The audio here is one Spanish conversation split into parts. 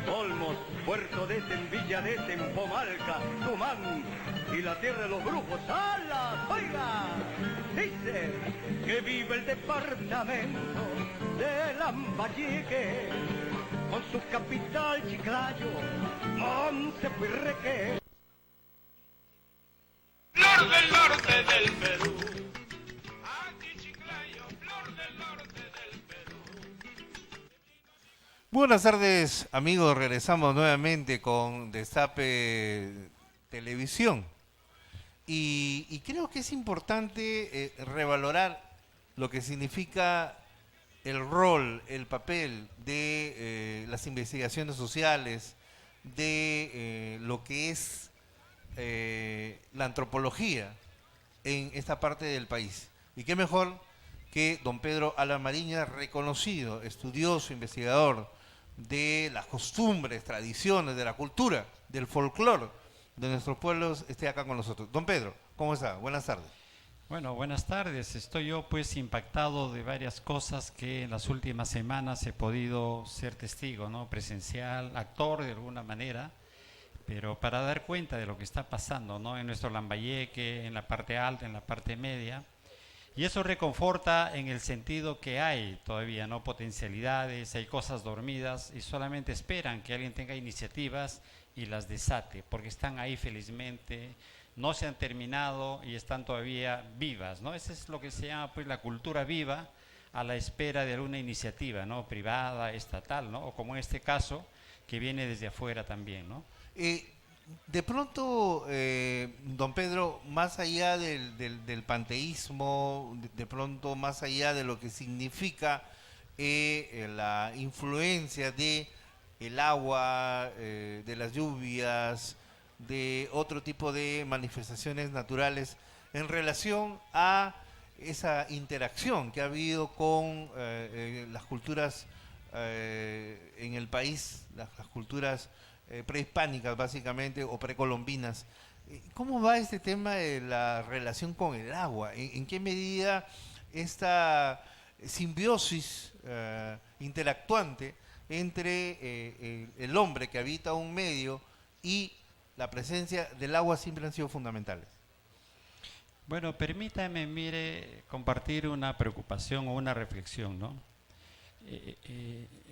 Olmos, Puerto de Villa de Pomalca, Tumán y la tierra de los brujos. ¡Alas! ¡Oiga! Dice que vive el departamento de Lambayeque con su capital Chiclayo, Montepuirreque. Flor del norte del Perú, aquí Chiclayo, flor del norte del Perú. Buenas tardes, amigos. Regresamos nuevamente con Destape Televisión. Y creo que es importante revalorar lo que significa el rol, el papel de las investigaciones sociales, de lo que es la antropología en esta parte del país. Y qué mejor que don Pedro Alan Mariñas, reconocido estudioso, investigador de las costumbres, tradiciones, de la cultura, del folclore de nuestros pueblos, esté acá con nosotros. Don Pedro, ¿cómo está? Buenas tardes. Bueno, buenas tardes. Estoy yo pues impactado de varias cosas que en las últimas semanas he podido ser testigo, ¿no? Presencial, actor de alguna manera, pero para dar cuenta de lo que está pasando, ¿no? En nuestro Lambayeque, en la parte alta, en la parte media. Y eso reconforta en el sentido que hay todavía, ¿no? Potencialidades, hay cosas dormidas y solamente esperan que alguien tenga iniciativas y las desate, porque están ahí felizmente, no se han terminado y están todavía vivas, ¿no? Eso es lo que se llama pues la cultura viva, a la espera de alguna iniciativa, ¿no? Privada, estatal, ¿no? O como en este caso, que viene desde afuera también, ¿no? De pronto, don Pedro, más allá del panteísmo, de pronto más allá de lo que significa la influencia de el agua, de las lluvias, de otro tipo de manifestaciones naturales, en relación a esa interacción que ha habido con las culturas en el país, las culturas prehispánicas básicamente o precolombinas. ¿Cómo va este tema de la relación con el agua? ¿En qué medida esta simbiosis interactuante entre el hombre que habita un medio y la presencia del agua siempre han sido fundamentales? Bueno, permítame, mire, compartir una preocupación o una reflexión, ¿no?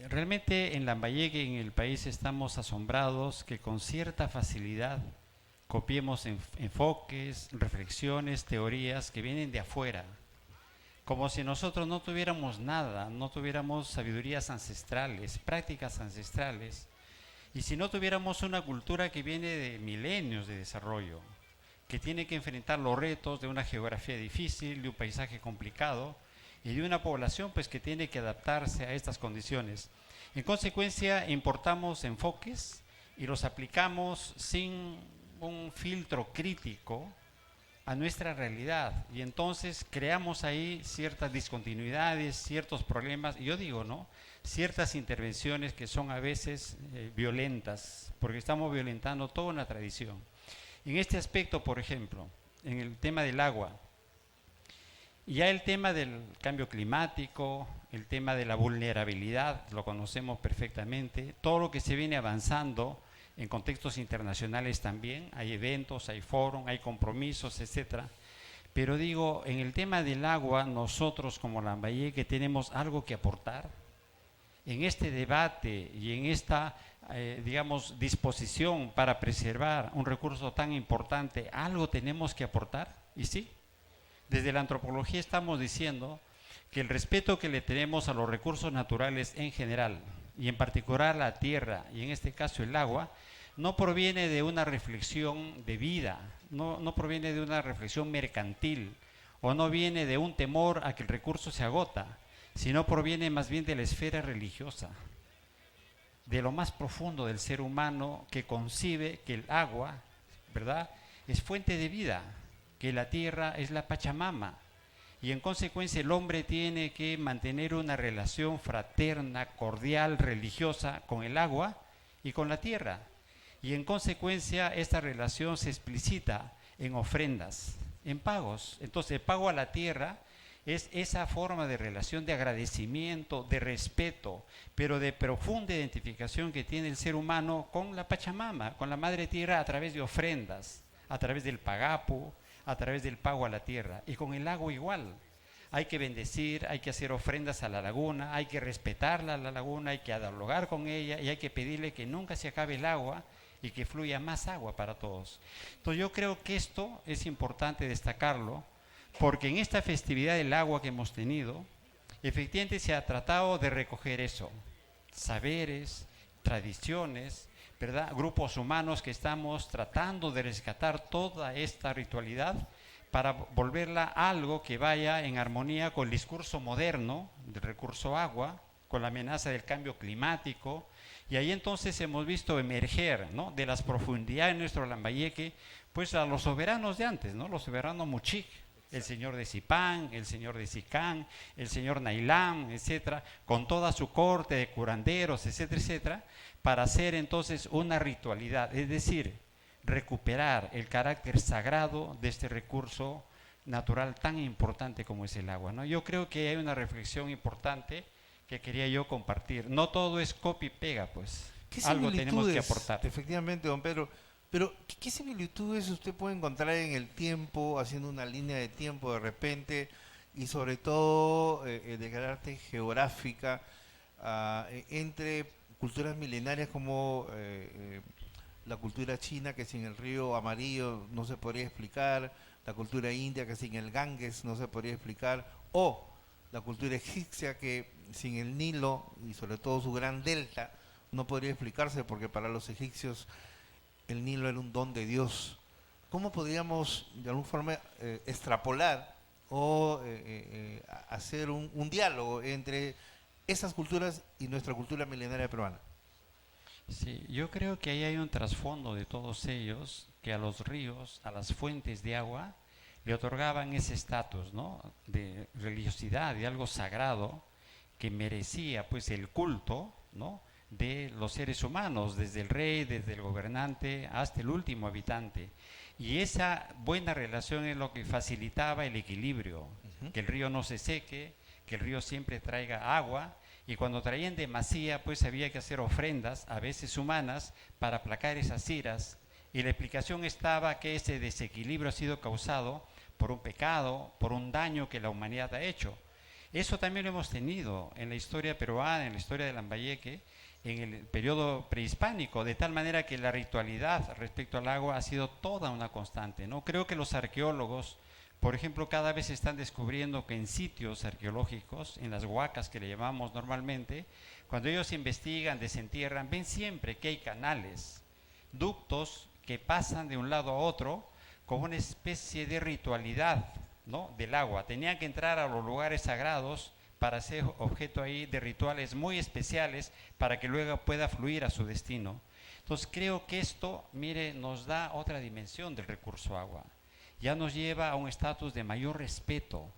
Realmente en Lambayeque, en el país, estamos asombrados que con cierta facilidad copiemos enfoques, reflexiones, teorías que vienen de afuera, como si nosotros no tuviéramos nada, no tuviéramos sabidurías ancestrales, prácticas ancestrales, y si no tuviéramos una cultura que viene de milenios de desarrollo, que tiene que enfrentar los retos de una geografía difícil, de un paisaje complicado, y de una población pues que tiene que adaptarse a estas condiciones. En consecuencia, importamos enfoques y los aplicamos sin un filtro crítico a nuestra realidad, y entonces creamos ahí ciertas discontinuidades, ciertos problemas, y yo digo, ¿no? Ciertas intervenciones que son a veces violentas, porque estamos violentando toda una tradición. En este aspecto, por ejemplo, en el tema del agua, ya el tema del cambio climático, el tema de la vulnerabilidad, lo conocemos perfectamente. Todo lo que se viene avanzando en contextos internacionales también, hay eventos, hay foros, hay compromisos, etcétera. Pero digo, en el tema del agua, nosotros como Lambayeque tenemos algo que aportar. En este debate y en esta, digamos, disposición para preservar un recurso tan importante, algo tenemos que aportar, y sí. Desde la antropología estamos diciendo que el respeto que le tenemos a los recursos naturales en general, y en particular la tierra, y en este caso el agua, no proviene de una reflexión de vida, no proviene de una reflexión mercantil, o no viene de un temor a que el recurso se agota, sino proviene más bien de la esfera religiosa, de lo más profundo del ser humano, que concibe que el agua, ¿verdad?, es fuente de vida, que la tierra es la Pachamama, y en consecuencia el hombre tiene que mantener una relación fraterna, cordial, religiosa con el agua y con la tierra, y en consecuencia esta relación se explicita en ofrendas, en pagos. Entonces el pago a la tierra Es esa forma de relación, de agradecimiento, de respeto, pero de profunda identificación que tiene el ser humano con la Pachamama, con la Madre Tierra, a través de ofrendas, a través del pagapu, a través del pago a la tierra. Y con el agua igual. Hay que bendecir, hay que hacer ofrendas a la laguna, hay que respetarla a la laguna, hay que dialogar con ella y hay que pedirle que nunca se acabe el agua y que fluya más agua para todos. Entonces yo creo que esto es importante destacarlo, porque en esta festividad del agua que hemos tenido, efectivamente se ha tratado de recoger eso, saberes, tradiciones, ¿verdad? Grupos humanos que estamos tratando de rescatar toda esta ritualidad para volverla algo que vaya en armonía con el discurso moderno del recurso agua, con la amenaza del cambio climático. Y ahí entonces hemos visto emerger, ¿no?, de las profundidades de nuestro Lambayeque, pues a los soberanos de antes, ¿no?, los soberanos Muchik, el señor de Zipán, el señor de Sicán, el señor Nailán, etcétera, con toda su corte de curanderos, etcétera, etcétera, para hacer entonces una ritualidad, es decir, recuperar el carácter sagrado de este recurso natural tan importante como es el agua, ¿no? Yo creo que hay una reflexión importante que quería yo compartir. No todo es copy y pega, pues. ¿Qué Algo tenemos que similitudes, aportar. efectivamente, don Pedro, pero ¿qué similitudes usted puede encontrar en el tiempo, haciendo una línea de tiempo de repente, y sobre todo de carácter geográfica, entre culturas milenarias como la cultura china, que sin el río amarillo no se podría explicar, la cultura india, que sin el Ganges no se podría explicar, o la cultura egipcia, que sin el Nilo y sobre todo su gran delta no podría explicarse, porque para los egipcios el Nilo era un don de Dios? ¿Cómo podríamos de alguna forma extrapolar o hacer un diálogo entre esas culturas y nuestra cultura milenaria peruana? Sí, yo creo que ahí hay un trasfondo de todos ellos, que a los ríos, a las fuentes de agua, le otorgaban ese estatus, ¿no?, de religiosidad, de algo sagrado, que merecía pues el culto, ¿no?, de los seres humanos, desde el rey, desde el gobernante, hasta el último habitante. Y esa buena relación es lo que facilitaba el equilibrio, que el río no se seque, que el río siempre traiga agua, y cuando traían demasía, pues había que hacer ofrendas, a veces humanas, para aplacar esas iras. Y la explicación estaba que ese desequilibrio ha sido causado por un pecado, por un daño que la humanidad ha hecho. Eso también lo hemos tenido en la historia peruana, en la historia de Lambayeque, en el periodo prehispánico, de tal manera que la ritualidad respecto al agua ha sido toda una constante, ¿no? Creo que los arqueólogos, por ejemplo, cada vez están descubriendo que en sitios arqueológicos, en las huacas que le llamamos normalmente, cuando ellos investigan, desentierran, ven siempre que hay canales, ductos que pasan de un lado a otro como una especie de ritualidad, ¿no?, del agua. Tenían que entrar a los lugares sagrados para ser objeto ahí de rituales muy especiales para que luego pueda fluir a su destino. Entonces creo que esto, mire, nos da otra dimensión del recurso agua. Ya nos lleva a un estatus de mayor respeto.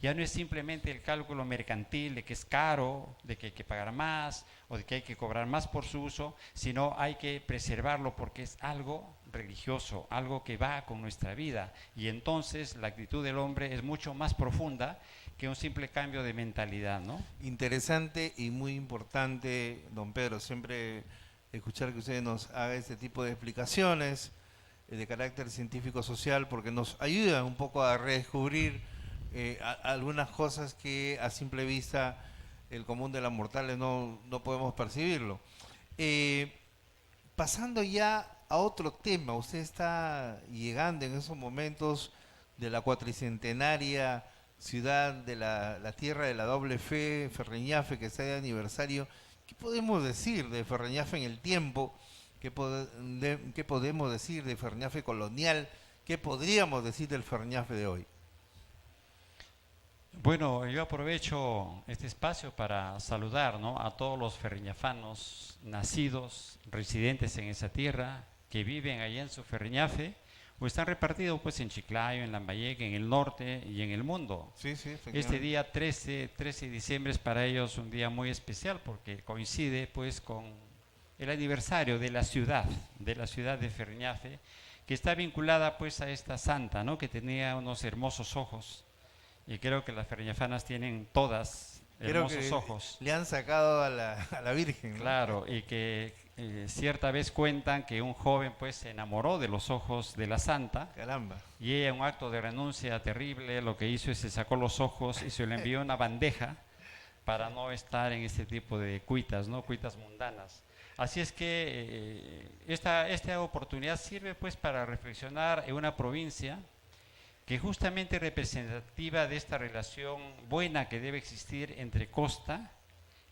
Ya no es simplemente el cálculo mercantil de que es caro, de que hay que pagar más o de que hay que cobrar más por su uso, sino hay que preservarlo porque es algo religioso, algo que va con nuestra vida. Y entonces la actitud del hombre es mucho más profunda que un simple cambio de mentalidad, ¿no? Interesante y muy importante, don Pedro, siempre escuchar que usted nos haga este tipo de explicaciones de carácter científico-social, porque nos ayuda un poco a redescubrir algunas cosas que a simple vista el común de los mortales no podemos percibirlo. Pasando ya a otro tema, usted está llegando en esos momentos de la cuatricentenaria ciudad de la tierra de la doble fe, Ferreñafe, que está de aniversario. ¿Qué podemos decir de Ferreñafe en el tiempo? ¿Qué podemos decir de Ferreñafe colonial? ¿Qué podríamos decir del Ferreñafe de hoy? Bueno, yo aprovecho este espacio para saludar, ¿no?, a todos los ferreñafanos nacidos, residentes en esa tierra, que viven allá en su Ferreñafe, o están repartidos pues en Chiclayo, en Lambayeque, en el norte y en el mundo. Sí, Este día 13 de diciembre es para ellos un día muy especial porque coincide pues con el aniversario de la ciudad de Ferreñafe, que está vinculada pues a esta santa, ¿no?, que tenía unos hermosos ojos Y creo que las ferreñafanas tienen todas Creo hermosos que ojos. le han sacado a la Virgen, ¿no? Claro, y que cierta vez cuentan que un joven pues se enamoró de los ojos de la santa Caramba. y ella en un acto de renuncia terrible lo que hizo es se sacó los ojos y se lo envió en una bandeja para no estar en este tipo de cuitas, ¿no? Cuitas mundanas. Así es que esta oportunidad sirve pues para reflexionar en una provincia que justamente es representativa de esta relación buena que debe existir entre costa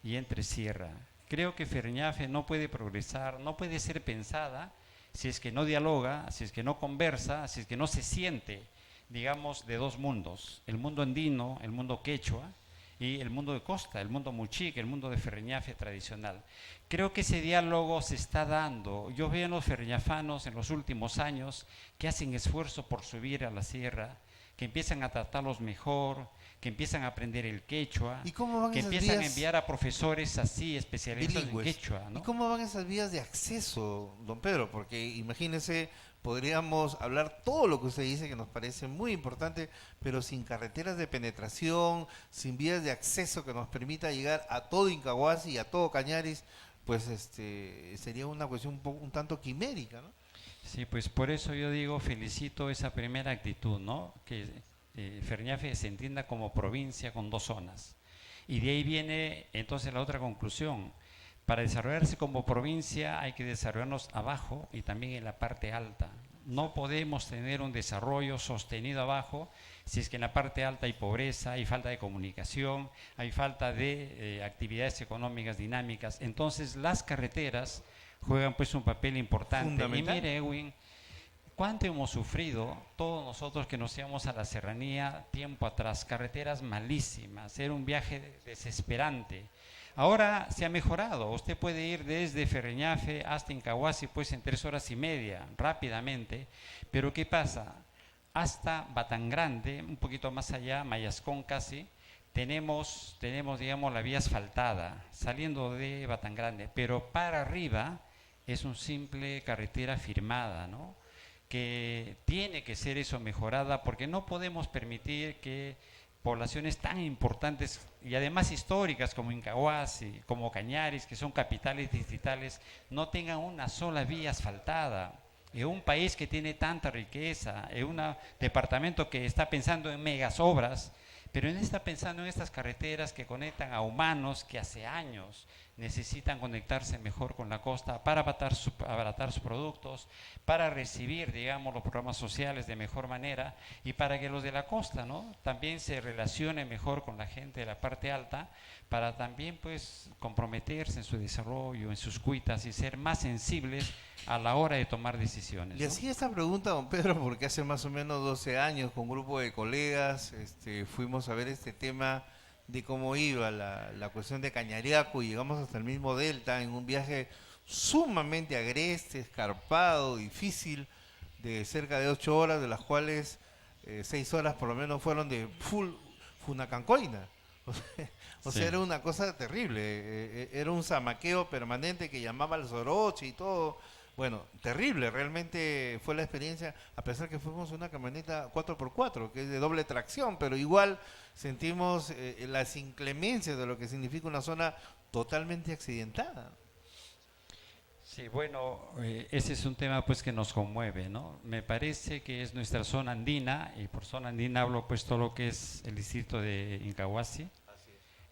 y entre sierra. Creo que Ferreñafe no puede progresar, no puede ser pensada si es que no dialoga, si es que no conversa, si es que no se siente, digamos, de dos mundos, el mundo andino, el mundo quechua y el mundo de costa, el mundo muchique, el mundo de Ferreñafe tradicional. Creo que ese diálogo se está dando. Yo veo en los ferreñafanos en los últimos años que hacen esfuerzo por subir a la sierra, que empiezan a tratarlos mejor, que empiezan a aprender el quechua, ¿Y cómo van que esas empiezan a vías enviar a profesores así especialistas en bilingües? quechua, ¿no? ¿Y cómo van esas vías de acceso, don Pedro? Porque imagínese, podríamos hablar todo lo que usted dice que nos parece muy importante, pero sin carreteras de penetración, sin vías de acceso que nos permita llegar a todo Incahuasi y a todo Cañaris, pues sería una cuestión un tanto quimérica, ¿no? Sí, pues por eso yo digo, felicito esa primera actitud, ¿no? Que Ferreñafe se entienda como provincia con dos zonas. Y de ahí viene entonces la otra conclusión. Para desarrollarse como provincia hay que desarrollarnos abajo y también en la parte alta. No podemos tener un desarrollo sostenido abajo si es que en la parte alta hay pobreza, hay falta de comunicación, hay falta de actividades económicas dinámicas. Entonces las carreteras juegan pues un papel importante. Y Fundamental. mire, Edwin, ¿cuánto hemos sufrido todos nosotros que nos íbamos a la serranía tiempo atrás? Carreteras malísimas, era un viaje desesperante. Ahora se ha mejorado, usted puede ir desde Ferreñafe hasta Incahuasi pues en 3 horas y media, rápidamente, pero ¿qué pasa? Hasta Batangrande, un poquito más allá, Mayascón casi, tenemos digamos la vía asfaltada, saliendo de Batangrande, pero para arriba es un simple carretera firmada, ¿no? Que tiene que ser eso mejorada porque no podemos permitir que poblaciones tan importantes y además históricas como Incahuasi, como Cañaris, que son capitales distritales, no tengan una sola vía asfaltada. En un país que tiene tanta riqueza, en un departamento que está pensando en megas obras, pero no está pensando en estas carreteras que conectan a humanos que hace años necesitan conectarse mejor con la costa para abaratar sus productos, para recibir, digamos, los programas sociales de mejor manera y para que los de la costa, ¿no?, también se relacionen mejor con la gente de la parte alta, para también, pues, comprometerse en su desarrollo, en sus cuitas y ser más sensibles a la hora de tomar decisiones, Le ¿no? hacía esta pregunta, don Pedro, porque hace más o menos 12 años con un grupo de colegas fuimos a ver este tema de cómo iba la cuestión de Cañariaco y llegamos hasta el mismo Delta en un viaje sumamente agreste, escarpado, difícil, de cerca de 8 horas, de las cuales 6 horas por lo menos fueron de full Funacancoina. O sea, Sí. era una cosa terrible, era un zamaqueo permanente que llamaba al Soroche y todo. Bueno, terrible, realmente fue la experiencia, a pesar que fuimos una camioneta 4x4, que es de doble tracción, pero igual sentimos las inclemencias de lo que significa una zona totalmente accidentada. Sí, bueno, ese es un tema pues que nos conmueve, ¿no? Me parece que es nuestra zona andina, y por zona andina hablo pues todo lo que es el distrito de Incahuasi,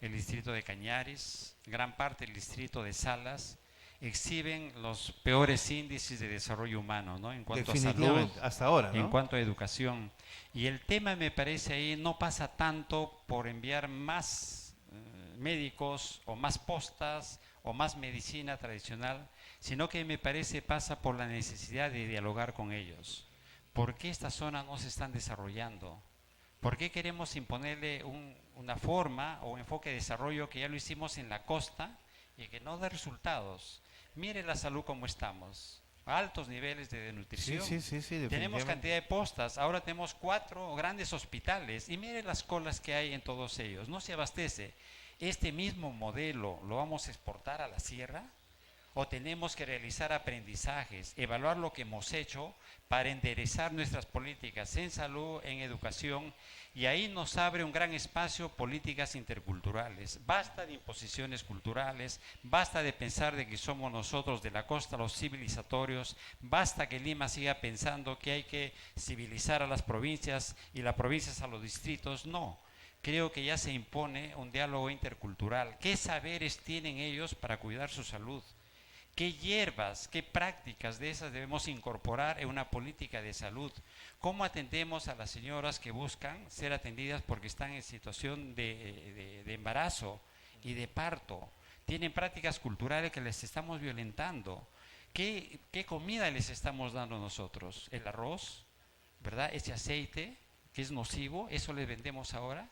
el distrito de Cañaris, gran parte del distrito de Salas, exhiben los peores índices de desarrollo humano, ¿no? En cuanto a salud, Definitivamente, hasta ahora, ¿no? en cuanto a educación. Y el tema me parece ahí no pasa tanto por enviar más médicos o más postas o más medicina tradicional, sino que me parece pasa por la necesidad de dialogar con ellos. ¿Por qué estas zonas no se están desarrollando? ¿Por qué queremos imponerle una forma o enfoque de desarrollo que ya lo hicimos en la costa y que no da resultados? Mire la salud como estamos, altos niveles de desnutrición. Sí, Tenemos definitivamente. cantidad de postas, ahora tenemos 4 grandes hospitales y mire las colas que hay en todos ellos, no se abastece. ¿Este mismo modelo lo vamos a exportar a la sierra? o tenemos que realizar aprendizajes, evaluar lo que hemos hecho para enderezar nuestras políticas en salud, en educación, y ahí nos abre un gran espacio políticas interculturales. Basta de imposiciones culturales, basta de pensar de que somos nosotros de la costa los civilizatorios, basta que Lima siga pensando que hay que civilizar a las provincias y las provincias a los distritos. No, creo que ya se impone un diálogo intercultural. ¿Qué saberes tienen ellos para cuidar su salud? ¿Qué hierbas, qué prácticas de esas debemos incorporar en una política de salud? ¿Cómo atendemos a las señoras que buscan ser atendidas porque están en situación de embarazo y de parto? Tienen prácticas culturales que les estamos violentando. ¿Qué comida les estamos dando nosotros? ¿El arroz? ¿Verdad? Ese aceite que es nocivo, ¿eso les vendemos ahora?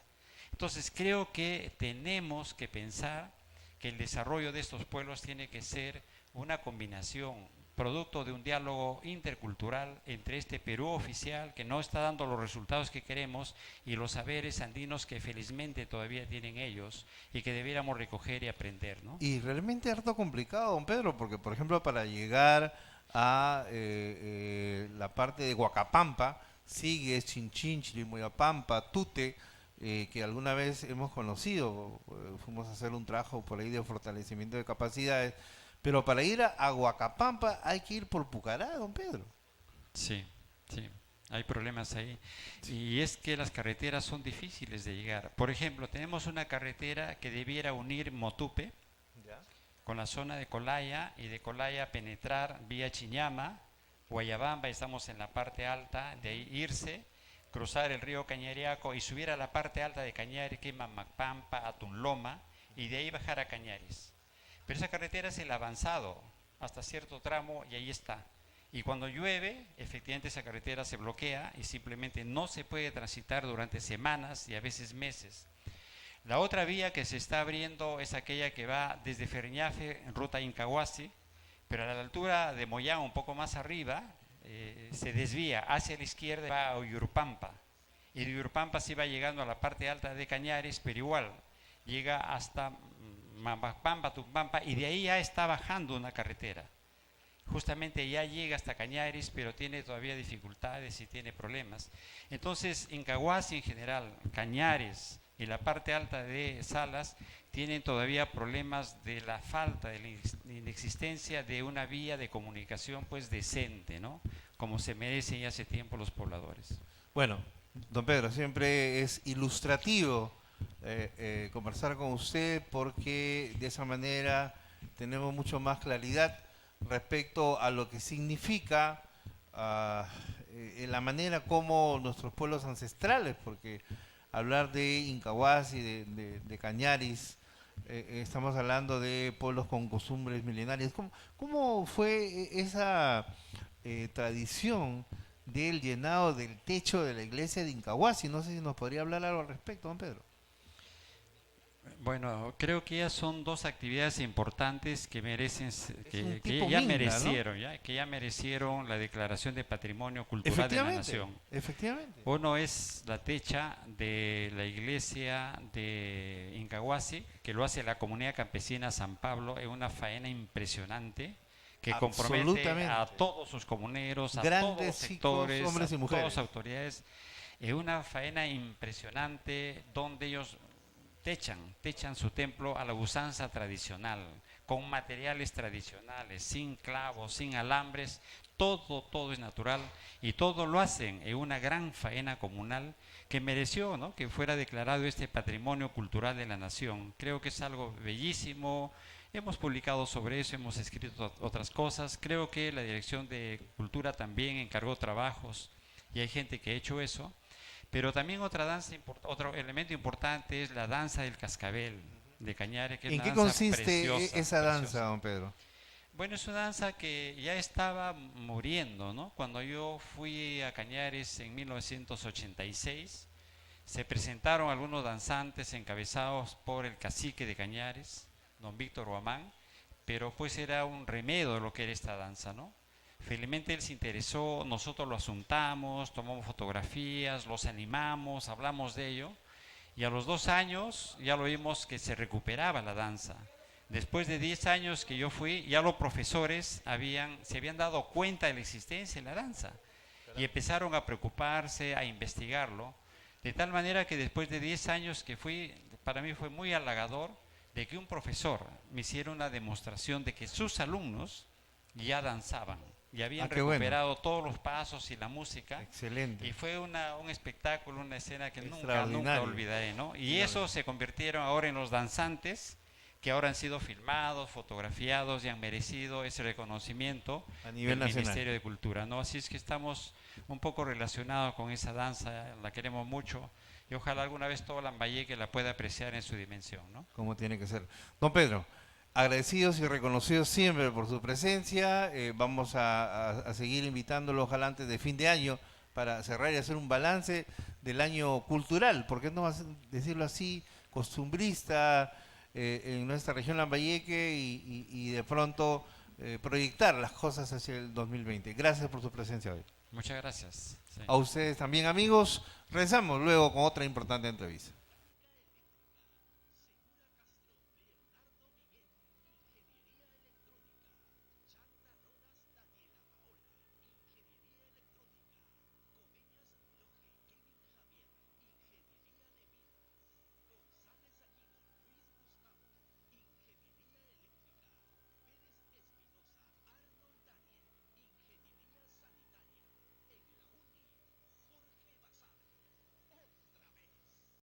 Entonces creo que tenemos que pensar que el desarrollo de estos pueblos tiene que ser una combinación, producto de un diálogo intercultural entre este Perú oficial que no está dando los resultados que queremos y los saberes andinos que felizmente todavía tienen ellos y que debiéramos recoger y aprender, ¿no? Y realmente harto complicado, don Pedro, porque por ejemplo para llegar a la parte de Huacapampa, sigue Chinchín, Chirimoyapampa, Tute, que alguna vez hemos conocido, fuimos a hacer un trabajo por ahí de fortalecimiento de capacidades, pero para ir a Huacapampa hay que ir por Pucará, don Pedro. Sí, sí, hay problemas ahí. Y es que las carreteras son difíciles de llegar. Por ejemplo, tenemos una carretera que debiera unir Motupe con la zona de Colaya y de Colaya penetrar vía Chiñama, Guayabamba, estamos en la parte alta, de ahí irse, cruzar el río Cañariaco y subir a la parte alta de Cañari, que es Mamacpampa, Atunloma, y de ahí bajar a Cañaris. Pero esa carretera es el avanzado hasta cierto tramo y ahí está. Y cuando llueve, efectivamente esa carretera se bloquea y simplemente no se puede transitar durante semanas y a veces meses. La otra vía que se está abriendo es aquella que va desde Ferriñafe en ruta Incahuasi, pero a la altura de Moyán, un poco más arriba, se desvía hacia la izquierda y va a Uyurpampa. Y de Uyurpampa se va llegando a la parte alta de Cañaris, pero igual llega hasta Mambapampa, Tumpampa, y de ahí ya está bajando una carretera. Justamente ya llega hasta Cañaris, pero tiene todavía dificultades y tiene problemas. Entonces, Incahuasi en general, Cañaris y la parte alta de Salas tienen todavía problemas de la falta, de la inexistencia de una vía de comunicación pues decente, ¿no? Como se merecen ya hace tiempo los pobladores. Bueno, don Pedro, siempre es ilustrativo conversar con usted porque de esa manera tenemos mucho más claridad respecto a lo que significa la manera como nuestros pueblos ancestrales, porque hablar de Incahuasi, de Cañaris, estamos hablando de pueblos con costumbres milenarias. ¿Cómo fue esa tradición del llenado del techo de la iglesia de Incahuasi? No sé si nos podría hablar algo al respecto, don Pedro. Bueno, creo que ya son dos actividades importantes que merecen, que tipo ya minga, merecieron, ¿no? que ya merecieron la declaración de Patrimonio Cultural de la Nación. Efectivamente. Uno es la techa de la iglesia de Incahuasi, que lo hace la comunidad campesina San Pablo, es una faena impresionante que compromete a todos sus comuneros, a grandes todos los chicos, sectores, hombres y mujeres, todas las autoridades. Es una faena impresionante donde ellos techan su templo a la usanza tradicional, con materiales tradicionales, sin clavos, sin alambres, todo es natural y todo lo hacen en una gran faena comunal que mereció, ¿no?, que fuera declarado este patrimonio cultural de la nación. Creo que es algo bellísimo. Hemos publicado sobre eso, hemos escrito otras cosas. Creo que la Dirección de Cultura también encargó trabajos y hay gente que ha hecho eso. Pero también otro elemento importante es la danza del cascabel de Cañares, que es ¿En una qué danza consiste preciosa, esa danza, preciosa. don Pedro? Bueno, es una danza que ya estaba muriendo, ¿no? Cuando yo fui a Cañares en 1986, se presentaron algunos danzantes encabezados por el cacique de Cañares, don Víctor Guamán, pero pues era un remedio de lo que era esta danza, ¿no? Felizmente él se interesó, nosotros lo asuntamos, tomamos fotografías, los animamos, hablamos de ello, y a los 2 años ya lo vimos que se recuperaba la danza. Después de 10 años que yo fui, ya los profesores se habían dado cuenta de la existencia de la danza y empezaron a preocuparse, a investigarlo, de tal manera que después de 10 años que fui, para mí fue muy halagador de que un profesor me hiciera una demostración de que sus alumnos ya danzaban y habían qué bueno. recuperado todos los pasos y la música. Excelente. Y fue un espectáculo, una escena que nunca Extraordinario. olvidaré, ¿no? Y eso se convirtieron ahora en los danzantes que ahora han sido filmados, fotografiados y han merecido ese reconocimiento A nivel del nacional. Ministerio de Cultura, ¿no? Así es que estamos un poco relacionados con esa danza, la queremos mucho y ojalá alguna vez todo Lambayeque la pueda apreciar en su dimensión, ¿no? Como tiene que ser. Don Pedro, agradecidos y reconocidos siempre por su presencia. Vamos a seguir invitándolo, ojalá antes de fin de año, para cerrar y hacer un balance del año cultural, ¿por qué no decirlo así? Costumbrista en nuestra región Lambayeque y de pronto proyectar las cosas hacia el 2020. Gracias por su presencia hoy. Muchas gracias. Sí. A ustedes también, amigos. Regresamos luego con otra importante entrevista.